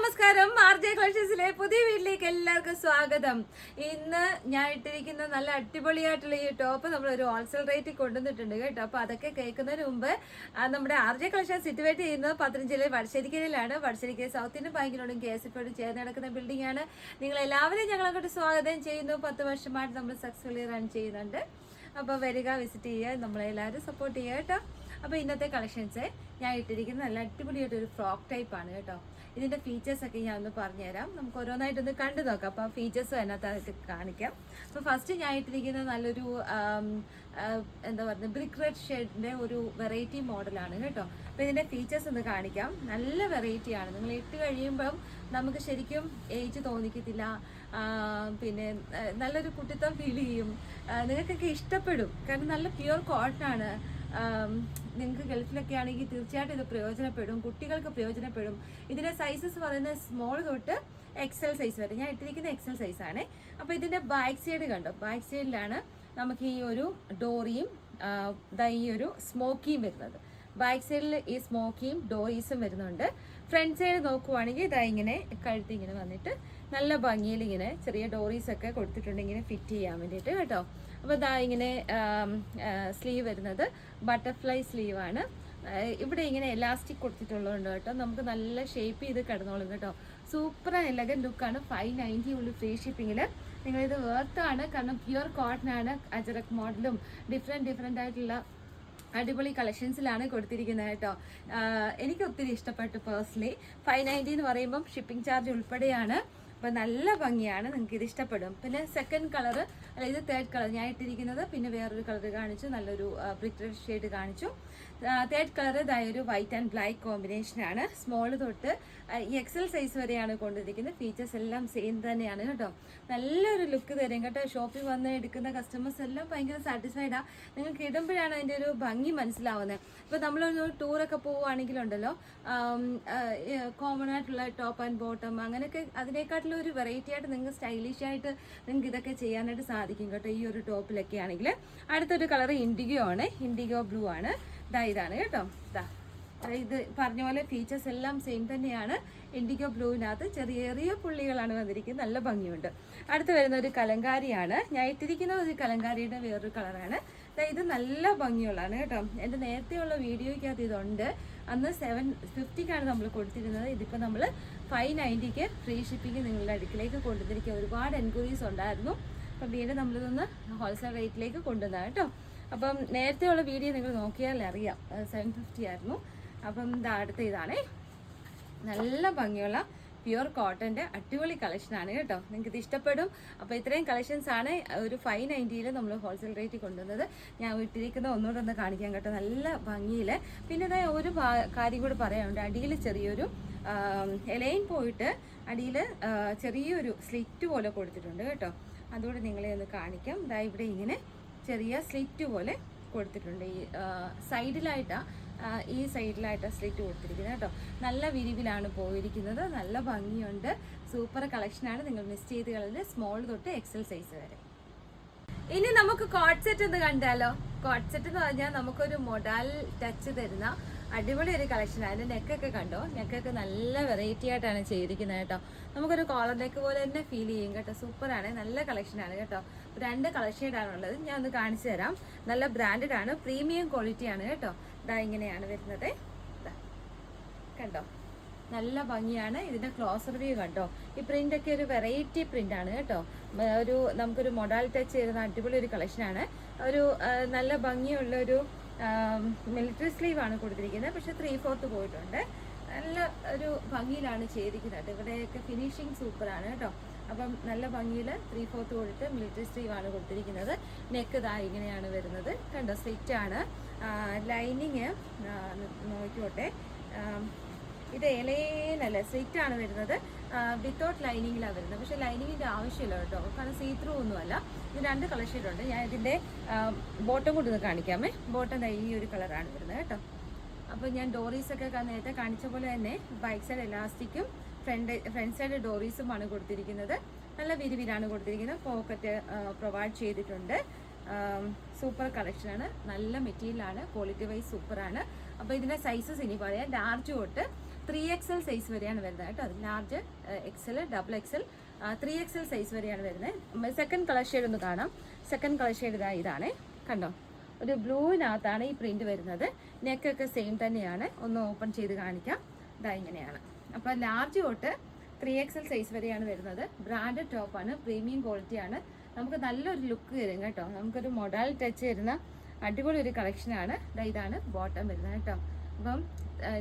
നമസ്കാരം. ആർജെ കളക്ഷൻസിലെ പുതിയ വീട്ടിലേക്ക് എല്ലാവർക്കും സ്വാഗതം. ഇന്ന് ഞാൻ ഇട്ടിരിക്കുന്ന നല്ല അടിപൊളിയായിട്ടുള്ള ഈ ടോപ്പ് നമ്മൾ ഒരു ഹോൾസെയിൽ റേറ്റിൽ കൊണ്ടുവന്നിട്ടുണ്ട് കേട്ടോ. അപ്പൊ അതൊക്കെ കേൾക്കുന്നതിന് മുമ്പ് നമ്മുടെ ആർജെ കളക്ഷൻ സിറ്റുവേറ്റ് ചെയ്യുന്നത് പത്തനംതിട്ടയിലെ വടശ്ശേരിക്കരയിലാണ്. വടശ്ശേരിക്കര സൗത്ത് ഇന്ത്യൻ ബാങ്കിനോടും KSFയോടും ചേർന്ന് നടക്കുന്ന ബിൽഡിംഗ് ആണ്. നിങ്ങൾ എല്ലാവരെയും ഞങ്ങളങ്ങോട്ട് സ്വാഗതം ചെയ്യുന്നു. 10 വർഷമായിട്ട് നമ്മൾ സക്സസ്ഫുള്ളി റൺ ചെയ്യുന്നുണ്ട്. അപ്പോൾ വരിക, വിസിറ്റ് ചെയ്യുക, നമ്മളെല്ലാവരും സപ്പോർട്ട് ചെയ്യുക കേട്ടോ. അപ്പോൾ ഇന്നത്തെ കളക്ഷൻസ് ഞാൻ ഇട്ടിരിക്കുന്നത് നല്ല അടിപൊളിയായിട്ടൊരു ഫ്രോക്ക് ടൈപ്പാണ് കേട്ടോ. ഇതിൻ്റെ ഫീച്ചേഴ്സൊക്കെ ഞാൻ ഒന്ന് പറഞ്ഞുതരാം. നമുക്ക് ഓരോന്നായിട്ടൊന്ന് കണ്ടു നോക്കാം. അപ്പോൾ ഫീച്ചേഴ്സും അതിനകത്തായിട്ട് കാണിക്കാം. അപ്പോൾ ഫസ്റ്റ് ഞാൻ ഇട്ടിരിക്കുന്നത് നല്ലൊരു എന്താ പറയുക, ബ്രിക്ക് റെഡ് ഷെയ്ഡിൻ്റെ ഒരു വെറൈറ്റി മോഡലാണ് കേട്ടോ. അപ്പോൾ ഇതിൻ്റെ ഫീച്ചേഴ്സ് ഒന്ന് കാണിക്കാം. നല്ല വെറൈറ്റിയാണ്. നിങ്ങൾ ഇട്ട് കഴിയുമ്പം നമുക്ക് ശരിക്കും ഏജ് തോന്നിക്കത്തില്ല. പിന്നെ നല്ലൊരു കുട്ടിത്തം ഫീൽ ചെയ്യും. നിങ്ങൾക്കൊക്കെ ഇഷ്ടപ്പെടും. കാരണം നല്ല പ്യുവർ കോട്ടൺ ആണ്. നിങ്ങൾക്ക് ഗൾഫിലൊക്കെ ആണെങ്കിൽ തീർച്ചയായിട്ടും ഇത് പ്രയോജനപ്പെടും. കുട്ടികൾക്ക് പ്രയോജനപ്പെടും. ഇതിൻ്റെ സൈസസ് പറയുന്നത് സ്മോൾ തൊട്ട് XL സൈസ് വരെ. ഞാൻ ഇട്ടിരിക്കുന്ന XL സൈസാണ്. അപ്പോൾ ഇതിൻ്റെ ബാക്ക് സൈഡ് കണ്ടോ, ബാക്ക് സൈഡിലാണ് നമുക്ക് ഈ ഒരു ഡോറിയും ഈ ഒരു സ്മോക്കിയും വരുന്നത്. ബാക്ക് സൈഡിൽ ഈ സ്മോക്കിയും ഡോറീസും വരുന്നുണ്ട്. ഫ്രണ്ട് സൈഡ് നോക്കുവാണെങ്കിൽ ഇതാ ഇങ്ങനെ കഴുത്ത് ഇങ്ങനെ വന്നിട്ട് നല്ല ഭംഗിയിൽ ഇങ്ങനെ ചെറിയ ഡോറീസൊക്കെ കൊടുത്തിട്ടുണ്ട്, ഇങ്ങനെ ഫിറ്റ് ചെയ്യാൻ വേണ്ടിയിട്ട് കേട്ടോ. അപ്പോൾ ഇതാ ഇങ്ങനെ സ്ലീവ് വരുന്നത് ബട്ടർഫ്ലൈ സ്ലീവാണ്. ഇവിടെ ഇങ്ങനെ എലാസ്റ്റിക് കൊടുത്തിട്ടുള്ളതുകൊണ്ട് കേട്ടോ, നമുക്ക് നല്ല ഷേപ്പ് ചെയ്ത് കിടന്നോളും കേട്ടോ. സൂപ്പർ എലഗൻ ലുക്കാണ്. 590 ഉള്ളു ഫ്രീ ഷിപ്പിങ്ങിൽ. നിങ്ങളിത് വേർത്താണ്, കാരണം പ്യുവർ കോട്ടൺ ആണ്. അജറക് മോഡലും ഡിഫറെൻ്റ് ആയിട്ടുള്ള അടിപൊളി കളക്ഷൻസിലാണ് കൊടുത്തിരിക്കുന്നത് കേട്ടോ. എനിക്ക് ഒത്തിരി ഇഷ്ടപ്പെട്ടു പേഴ്സണലി. 590 എന്ന് പറയുമ്പം ഷിപ്പിംഗ് ചാർജ് ഉൾപ്പെടെയാണ്. അപ്പോൾ നല്ല ഭംഗിയാണ്, നിങ്ങൾക്ക് ഇത് ഇഷ്ടപ്പെടും. പിന്നെ സെക്കൻഡ് കളറ്, അല്ല ഇത് തേർഡ് കളർ ഞാൻ ഇട്ടിരിക്കുന്നത്. പിന്നെ വേറൊരു കളർ കാണിച്ചു, നല്ലൊരു ബ്രിക്ക് റെഡ് ഷെയ്ഡ് കാണിച്ചു. തേർഡ് കളർ ഇതായൊരു വൈറ്റ് ആൻഡ് ബ്ലാക്ക് കോമ്പിനേഷനാണ്. സ്മോൾ തൊട്ട് XL സൈസ് വരെയാണ് കൊണ്ടിരിക്കുന്നത്. ഫീച്ചേഴ്സ് എല്ലാം സെയിം തന്നെയാണ് കേട്ടോ. നല്ലൊരു ലുക്ക് തരും കേട്ടോ. ഷോപ്പിൽ വന്ന് എടുക്കുന്ന കസ്റ്റമേഴ്സ് എല്ലാം ഭയങ്കര സാറ്റിസ്ഫൈഡാണ്. നിങ്ങൾക്ക് ഇടുമ്പോഴാണ് അതിൻ്റെ ഒരു ഭംഗി മനസ്സിലാവുന്നത്. ഇപ്പോൾ നമ്മളൊരു ടൂറൊക്കെ പോവുകയാണെങ്കിലുണ്ടല്ലോ, കോമൺ ആയിട്ടുള്ള ടോപ്പ് ആൻഡ് ബോട്ടം അങ്ങനെയൊക്കെ അതിനേക്കാട്ടിലും ഒരു വെറൈറ്റി ആയിട്ട് നിങ്ങൾക്ക് സ്റ്റൈലിഷ് ആയിട്ട് നിങ്ങൾക്ക് ഇതൊക്കെ ചെയ്യാനായിട്ട് സാധിക്കും കേട്ടോ. ഈ ഒരു ടോപ്പിലൊക്കെ ആണെങ്കിൽ അടുത്തൊരു കളർ ഇൻഡിഗോ ആണ്, ഇൻഡിഗോ ബ്ലൂ ആണ്. ഇതാണ് കേട്ടോ. ഇത് പറഞ്ഞ പോലെ ഫീച്ചേഴ്സ് എല്ലാം സെയിം തന്നെയാണ്. ഇൻഡിഗോ ബ്ലൂവിനകത്ത് ചെറിയ പുള്ളികളാണ് വന്നിരിക്കുന്നത്. നല്ല ഭംഗിയുണ്ട്. അടുത്ത് വരുന്ന ഒരു കലങ്കാരിയാണ്. ഞാൻ ഇട്ടിരിക്കുന്നത് ഒരു കലങ്കാരിയുടെ വേറൊരു കളറാണ്. ഇത് നല്ല ഭംഗിയുള്ളതാണ് കേട്ടോ. എൻ്റെ നേരത്തെയുള്ള വീഡിയോയ്ക്കകത്ത് ഇതുണ്ട്. അന്ന് 750 നമ്മൾ കൊടുത്തിരുന്നത്. ഇതിപ്പോൾ നമ്മൾ 590 ഫ്രീ ഷിപ്പിംഗ് നിങ്ങളുടെ അടുക്കിലേക്ക് കൊണ്ടുവന്നിരിക്കുക. ഒരുപാട് എൻക്വയറീസ് ഉണ്ടായിരുന്നു. അപ്പം വീണ്ടും നമ്മളിതൊന്ന് ഹോൾസെയിൽ റേറ്റിലേക്ക് കൊണ്ടുവന്നതാണ് കേട്ടോ. അപ്പം നേരത്തെയുള്ള വീഡിയോ നിങ്ങൾ നോക്കിയാൽ അറിയാം, 750 ആയിരുന്നു. അപ്പം അടുത്ത ഇതാണേ, നല്ല ഭംഗിയുള്ള പ്യുവർ കോട്ടൻ്റെ അടിപൊളി കളക്ഷനാണ് കേട്ടോ. നിങ്ങൾക്ക് ഇത് ഇഷ്ടപ്പെടും. അപ്പോൾ ഇത്രയും കളക്ഷൻസ് ആണ് ഒരു 590 നമ്മൾ ഹോൾസെയിൽ റേറ്റിൽ കൊണ്ടുവന്നത്. ഞാൻ ഇട്ടിരിക്കുന്ന ഒന്നുകൂടെ ഒന്ന് കാണിക്കാം കേട്ടോ, നല്ല ഭംഗിയിൽ. പിന്നെ ഇതാ ഒരു കാര്യം കൂടി പറയാനുണ്ട്. അടിയിൽ ചെറിയൊരു എലൈൻ പോയിട്ട് അടിയിൽ ചെറിയൊരു സ്ലിറ്റ് പോലെ കൊടുത്തിട്ടുണ്ട് കേട്ടോ. അതുകൂടെ നിങ്ങളെ ഒന്ന് കാണിക്കാം. ഇതാ ഇവിടെ ഇങ്ങനെ ചെറിയ സ്ലിറ്റ് പോലെ കൊടുത്തിട്ടുണ്ട്. ഈ സൈഡിലായിട്ടാണ് സ്ലിറ്റ് കൊടുത്തിരിക്കുന്നത് കേട്ടോ. നല്ല വിരിവിലാണ് പോയിരിക്കുന്നത്. നല്ല ഭംഗിയുണ്ട്. സൂപ്പർ കളക്ഷനാണ്. നിങ്ങൾ മിസ് ചെയ്ത് കളഞ്ഞ് സ്മോൾ തൊട്ട് XL സൈസ് വരെ. ഇനി നമുക്ക് കോട്ട് സെറ്റ് ഒന്ന് കണ്ടാലോ. കോട്ട് സെറ്റ് എന്ന് പറഞ്ഞാൽ നമുക്കൊരു മൊഡാൽ ടച്ച് തരുന്ന അടിപൊളി ഒരു കളക്ഷനാണ്. അതിൻ്റെ നെക്കൊക്കെ കണ്ടോ, നെക്കൊക്കെ നല്ല വെറൈറ്റി ആയിട്ടാണ് ചെയ്തിരിക്കുന്നത് കേട്ടോ. നമുക്കൊരു കോളർ നെക്ക് പോലെ തന്നെ ഫീൽ ചെയ്യും കേട്ടോ. സൂപ്പറാണ്, നല്ല കളക്ഷനാണ് കേട്ടോ. 2 കളർ ഷെയ്ഡാണുള്ളത്. ഞാൻ ഒന്ന് കാണിച്ചു തരാം. നല്ല ബ്രാൻഡഡ് ആണ്, പ്രീമിയം ക്വാളിറ്റി ആണ് കേട്ടോ. ഇങ്ങനെയാണ് വരുന്നത്. കണ്ടോ, നല്ല ഭംഗിയാണ്. ഇതിന്റെ ക്ലോസർ വ്യൂ കണ്ടോ. ഈ പ്രിന്റ് ഒക്കെ ഒരു വെറൈറ്റി പ്രിന്റ് ആണ് കേട്ടോ. നമുക്കൊരു മൊഡാൽ ടച്ച് ചെയ്യുന്ന അടിപൊളി ഒരു കളക്ഷനാണ്. ഒരു നല്ല ഭംഗിയുള്ള ഒരു മിലിറ്ററി സ്ലീവ് ആണ് കൊടുത്തിരിക്കുന്നത്. പക്ഷെ 3/4 പോയിട്ടുണ്ട്. നല്ല ഒരു ഭംഗിയിലാണ് ചെയ്തിരിക്കുന്നത്. ഇവിടെയൊക്കെ ഫിനിഷിങ് സൂപ്പറാണ് കേട്ടോ. അപ്പം നല്ല ഭംഗിയിൽ 3/4 കൊടുത്ത് മിലിറ്ററി സ്ലീവ് ആണ് കൊടുത്തിരിക്കുന്നത്. നെക്ക് ഇങ്ങനെയാണ് വരുന്നത് കണ്ടോ. സ്ലിറ്റ് ആണ്. ലൈനിങ് നോക്കിക്കോട്ടെ. ഇത് എലയിലല്ല, സ്ലിറ്റ് ആണ് വരുന്നത്. വിത്തൗട്ട് ലൈനിങ്ങിലാണ് വരുന്നത്. പക്ഷേ ലൈനിങ്ങിൻ്റെ ആവശ്യമില്ല കേട്ടോ, കാരണം സീ ത്രൂ ഒന്നുമല്ല. ഇത് 2 കളർ ഷെയ്ഡുണ്ട്. ഞാൻ ഇതിൻ്റെ ബോട്ടം കൊണ്ടൊന്ന് കാണിക്കാമേ. ബോട്ടം ഈ ഒരു കളറാണ് വരുന്നത് കേട്ടോ. അപ്പോൾ ഞാൻ ഡോറീസൊക്കെ നേരത്തെ കാണിച്ച പോലെ തന്നെ ബാക്ക് സൈഡ് എലാസ്റ്റിക്കും ഫ്രണ്ട് സൈഡ് ഡോറീസുമാണ് കൊടുത്തിരിക്കുന്നത്. നല്ല വിരിവിലാണ് കൊടുത്തിരിക്കുന്നത്. പോക്കറ്റ് പ്രൊവൈഡ് ചെയ്തിട്ടുണ്ട്. സൂപ്പർ കളക്ഷനാണ്. നല്ല മെറ്റീരിയലാണ്. ക്വാളിറ്റി വൈസ് സൂപ്പറാണ്. അപ്പോൾ ഇതിൻ്റെ സൈസസ് ഇനി പറയാം. ലാർജ് തൊട്ട് 3XL സൈസ് വരെയാണ് വരുന്നത് കേട്ടോ. അത് large, XL, XXL, 3XL size വരെയാണ് വരുന്നത്. സെക്കൻഡ് കളർ ഷെയ്ഡ് ഒന്ന് കാണാം. സെക്കൻഡ് കളർ ഷെയ്ഡ് ഇതാണ്, കണ്ടോ, ഒരു ബ്ലൂവിനകത്താണ് ഈ പ്രിന്റ് വരുന്നത്. നെക്കൊക്കെ സെയിം തന്നെയാണ്. ഒന്ന് ഓപ്പൺ ചെയ്ത് കാണിക്കാം. ഇങ്ങനെയാണ്. അപ്പോൾ ലാർജ് തൊട്ട് 3XL സൈസ് വരെയാണ് വരുന്നത്. ബ്രാൻഡഡ് ടോപ്പാണ്, പ്രീമിയം ക്വാളിറ്റിയാണ്. നമുക്ക് നല്ലൊരു ലുക്ക് തരും കേട്ടോ. നമുക്കൊരു മൊഡൽ ടച്ച് വരുന്ന അടിപൊളി ഒരു കളക്ഷനാണ്. ഇതാണ് ബോട്ടം വരുന്നത് കേട്ടോ. അപ്പം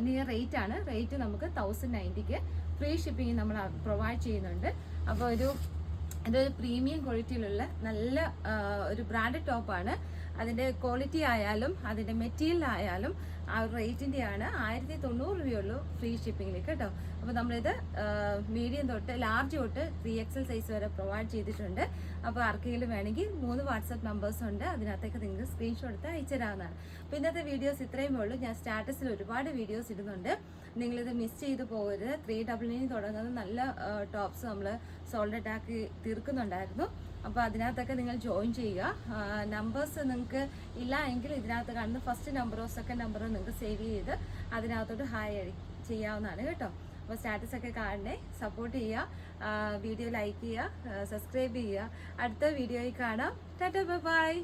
നിയർ റേറ്റ് ആണ്. റേറ്റ് നമുക്ക് 1090 ഫ്രീ ഷിപ്പിംഗ് നമ്മൾ പ്രൊവൈഡ് ചെയ്യുന്നുണ്ട്. അപ്പോൾ ഇതൊരു പ്രീമിയം ക്വാളിറ്റിയിലുള്ള നല്ല ഒരു ബ്രാൻഡഡ് ടോപ്പാണ്. അതിൻ്റെ ക്വാളിറ്റി ആയാലും അതിൻ്റെ മെറ്റീരിയൽ ആയാലും ആ റേറ്റിൻ്റെയാണ്. 1090 രൂപയുള്ളൂ ഫ്രീ ഷിപ്പിങ്ങിലേക്ക് കേട്ടോ. അപ്പോൾ നമ്മളിത് മീഡിയം തൊട്ട് ലാർജ് തൊട്ട് 3XL സൈസ് വരെ പ്രൊവൈഡ് ചെയ്തിട്ടുണ്ട്. അപ്പോൾ ആർക്കെങ്കിലും വേണമെങ്കിൽ 3 വാട്സപ്പ് നമ്പേഴ്സ് ഉണ്ട്. അതിനകത്തേക്ക് നിങ്ങൾക്ക് സ്ക്രീൻഷോട്ട് എടുത്ത് അയച്ചു തരാവുന്നതാണ്. അപ്പോൾ ഇന്നത്തെ വീഡിയോസ് ഇത്രയും ഉള്ളൂ. ഞാൻ സ്റ്റാറ്റസിൽ ഒരുപാട് വീഡിയോസ് ഇടുന്നുണ്ട്. നിങ്ങളിത് മിസ് ചെയ്ത് പോകരുത്. 399 തുടങ്ങുന്ന നല്ല ടോപ്സ് നമ്മൾ സോൾഡ് ആക്കി തീർക്കുന്നുണ്ടായിരുന്നു. അപ്പോൾ അതിനകത്തൊക്കെ നിങ്ങൾ ജോയിൻ ചെയ്യുക. നമ്പേഴ്സ് നിങ്ങൾക്ക് ഇല്ല എങ്കിൽ ഇതിനകത്ത് കാണുന്ന ഫസ്റ്റ് നമ്പറോ സെക്കൻഡ് നമ്പറോ നിങ്ങൾക്ക് സേവ് ചെയ്ത് അതിനകത്തോട്ട് ഹായ് ചെയ്യാവുന്നതാണ് കേട്ടോ. അപ്പോൾ സ്റ്റാറ്റസ് ഒക്കെ കാണണേ, സപ്പോർട്ട് ചെയ്യുക, വീഡിയോ ലൈക്ക് ചെയ്യുക, സബ്സ്ക്രൈബ് ചെയ്യുക. അടുത്ത വീഡിയോയിൽ കാണാം. ടാറ്റാ, ബൈ.